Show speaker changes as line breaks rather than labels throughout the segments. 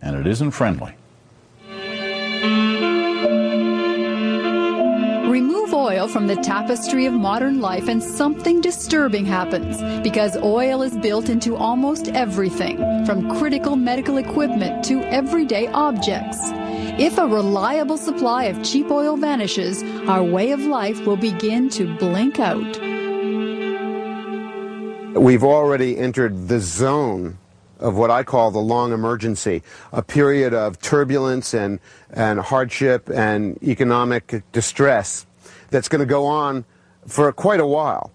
and it isn't friendly.
Remove oil from the tapestry of modern life and something disturbing happens, because oil is built into almost everything, from critical medical equipment to everyday objects. If a reliable supply of cheap oil vanishes, our way of life will begin to blink out.
We've already entered the zone of what I call the long emergency, a period of turbulence and hardship and economic distress that's going to go on for quite a while.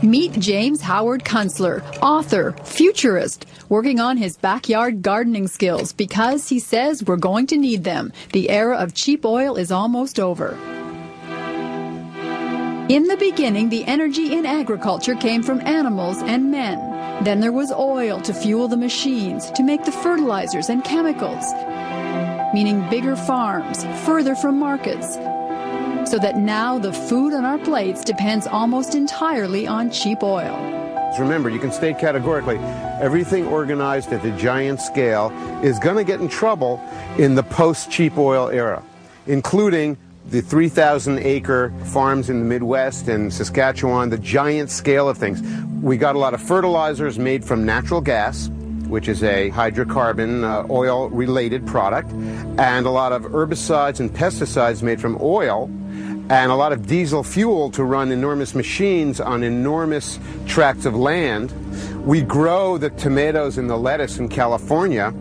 Meet James Howard Kunstler, author, futurist, working on his backyard gardening skills because he says we're going to need them. The era of cheap oil is almost over. In the beginning, the energy in agriculture came from animals and men. Then there was oil to fuel the machines, to make the fertilizers and chemicals, meaning bigger farms, further from markets. So that now the food on our plates depends almost entirely on cheap oil.
Remember, you can state categorically, everything organized at the giant scale is going to get in trouble in the post-cheap oil era, including the 3,000-acre farms in the Midwest and Saskatchewan, the giant scale of things. We got a lot of fertilizers made from natural gas, which is a hydrocarbon oil-related product, and a lot of herbicides and pesticides made from oil, and a lot of diesel fuel to run enormous machines on enormous tracts of land. We grow the tomatoes and the lettuce in California,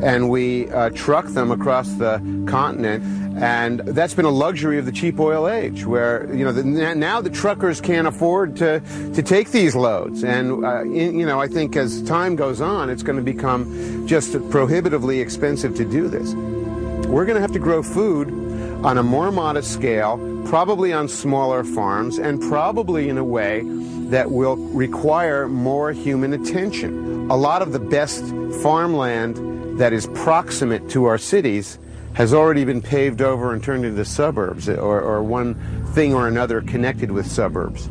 and we truck them across the continent. And that's been a luxury of the cheap oil age, where now the truckers can't afford to take these loads. And I think as time goes on, it's going to become just prohibitively expensive to do this. We're going to have to grow food on a more modest scale, probably on smaller farms, and probably in a way that will require more human attention. A lot of the best farmland that is proximate to our cities has already been paved over and turned into suburbs, or one thing or another connected with suburbs.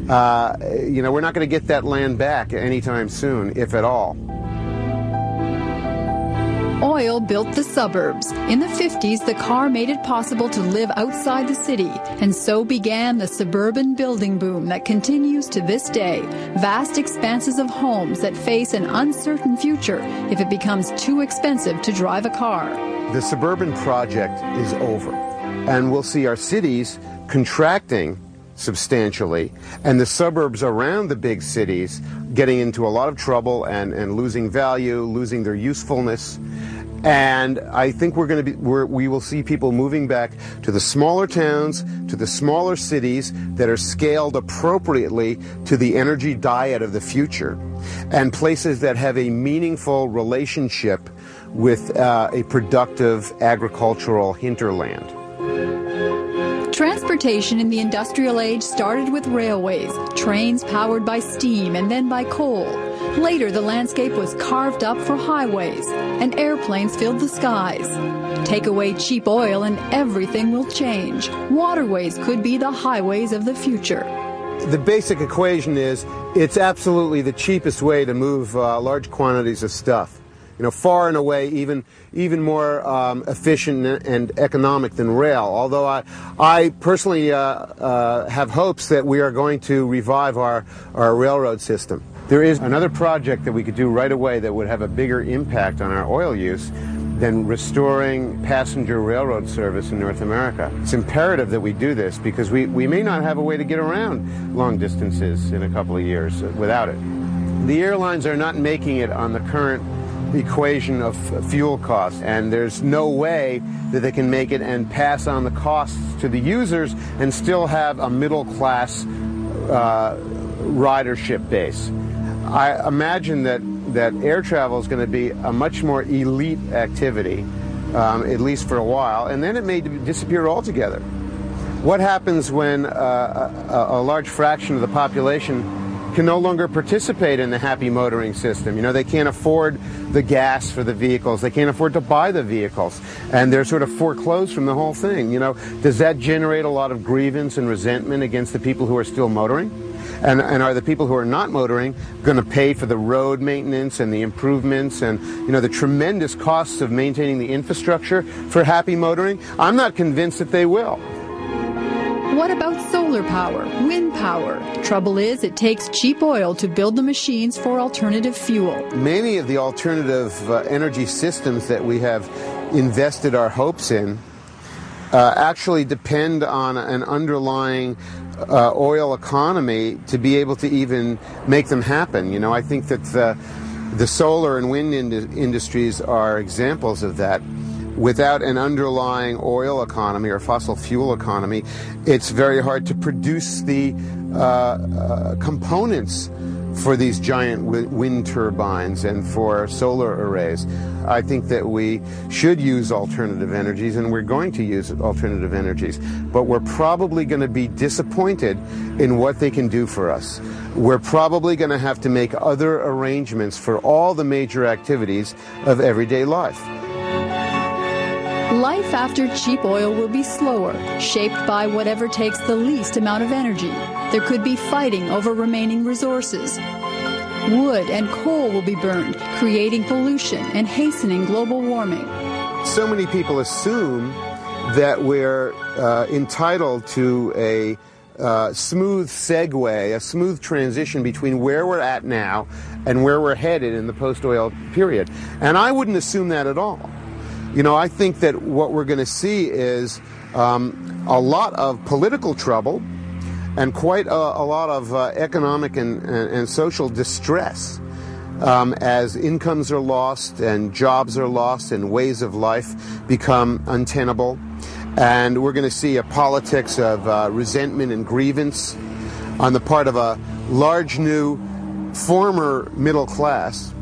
We're not going to get that land back anytime soon, if at all.
Oil built the suburbs. In the 50s, the car made it possible to live outside the city, and so began the suburban building boom that continues to this day. Vast expanses of homes that face an uncertain future if it becomes too expensive to drive a car.
The suburban project is over, and we'll see our cities contracting substantially, and the suburbs around the big cities getting into a lot of trouble and losing value, losing their usefulness. And I think we will see people moving back to the smaller towns, to the smaller cities that are scaled appropriately to the energy diet of the future, and places that have a meaningful relationship with a productive agricultural hinterland.
Transportation in the industrial age started with railways, trains powered by steam and then by coal. Later, the landscape was carved up for highways, and airplanes filled the skies. Take away cheap oil and everything will change. Waterways could be the highways of the future.
The basic equation is it's absolutely the cheapest way to move large quantities of stuff. Far and away, even more efficient and economic than rail. Although I personally have hopes that we are going to revive our railroad system. There is another project that we could do right away that would have a bigger impact on our oil use than restoring passenger railroad service in North America. It's imperative that we do this because we may not have a way to get around long distances in a couple of years without it. The airlines are not making it on the current equation of fuel costs, and there's no way that they can make it and pass on the costs to the users and still have a middle-class ridership base. I imagine that air travel is going to be a much more elite activity, at least for a while, and then it may disappear altogether. What happens when a large fraction of the population can no longer participate in the happy motoring system? They can't afford the gas for the vehicles, they can't afford to buy the vehicles, and they're sort of foreclosed from the whole thing. Does that generate a lot of grievance and resentment against the people who are still motoring? And are the people who are not motoring going to pay for the road maintenance and the improvements and, you know, the tremendous costs of maintaining the infrastructure for happy motoring? I'm not convinced that they will.
What about solar power, wind power? Trouble is, it takes cheap oil to build the machines for alternative fuel.
Many of the alternative energy systems that we have invested our hopes in actually depend on an underlying oil economy to be able to even make them happen. You know, I think that the solar and wind industries are examples of that. Without an underlying oil economy or fossil fuel economy, it's very hard to produce the components for these giant wind turbines and for solar arrays. I think that we should use alternative energies, and we're going to use alternative energies, but we're probably going to be disappointed in what they can do for us. We're probably going to have to make other arrangements for all the major activities of everyday life.
Life after cheap oil will be slower, shaped by whatever takes the least amount of energy. There could be fighting over remaining resources. Wood and coal will be burned, creating pollution and hastening global warming.
So many people assume that we're entitled to a smooth segue, a smooth transition between where we're at now and where we're headed in the post-oil period. And I wouldn't assume that at all. You know, I think that what we're going to see is a lot of political trouble and quite a lot of economic and social distress as incomes are lost and jobs are lost and ways of life become untenable. And we're going to see a politics of resentment and grievance on the part of a large new former middle class,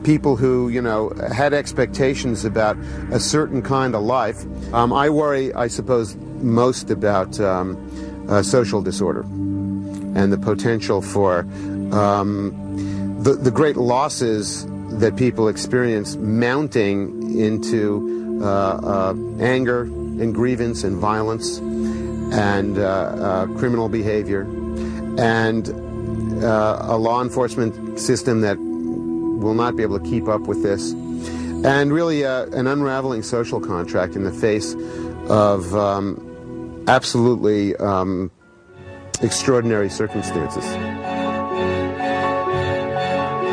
people who, you know, had expectations about a certain kind of life. I worry, I suppose, most about social disorder and the potential for the great losses that people experience mounting into anger and grievance and violence and criminal behavior, and a law enforcement system that will not be able to keep up with this, and really an unraveling social contract in the face of absolutely extraordinary circumstances.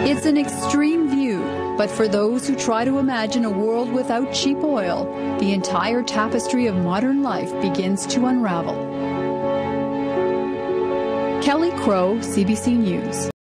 It's an extreme view, but for those who try to imagine a world without cheap oil, the entire tapestry of modern life begins to unravel. Kelly Crow, CBC News.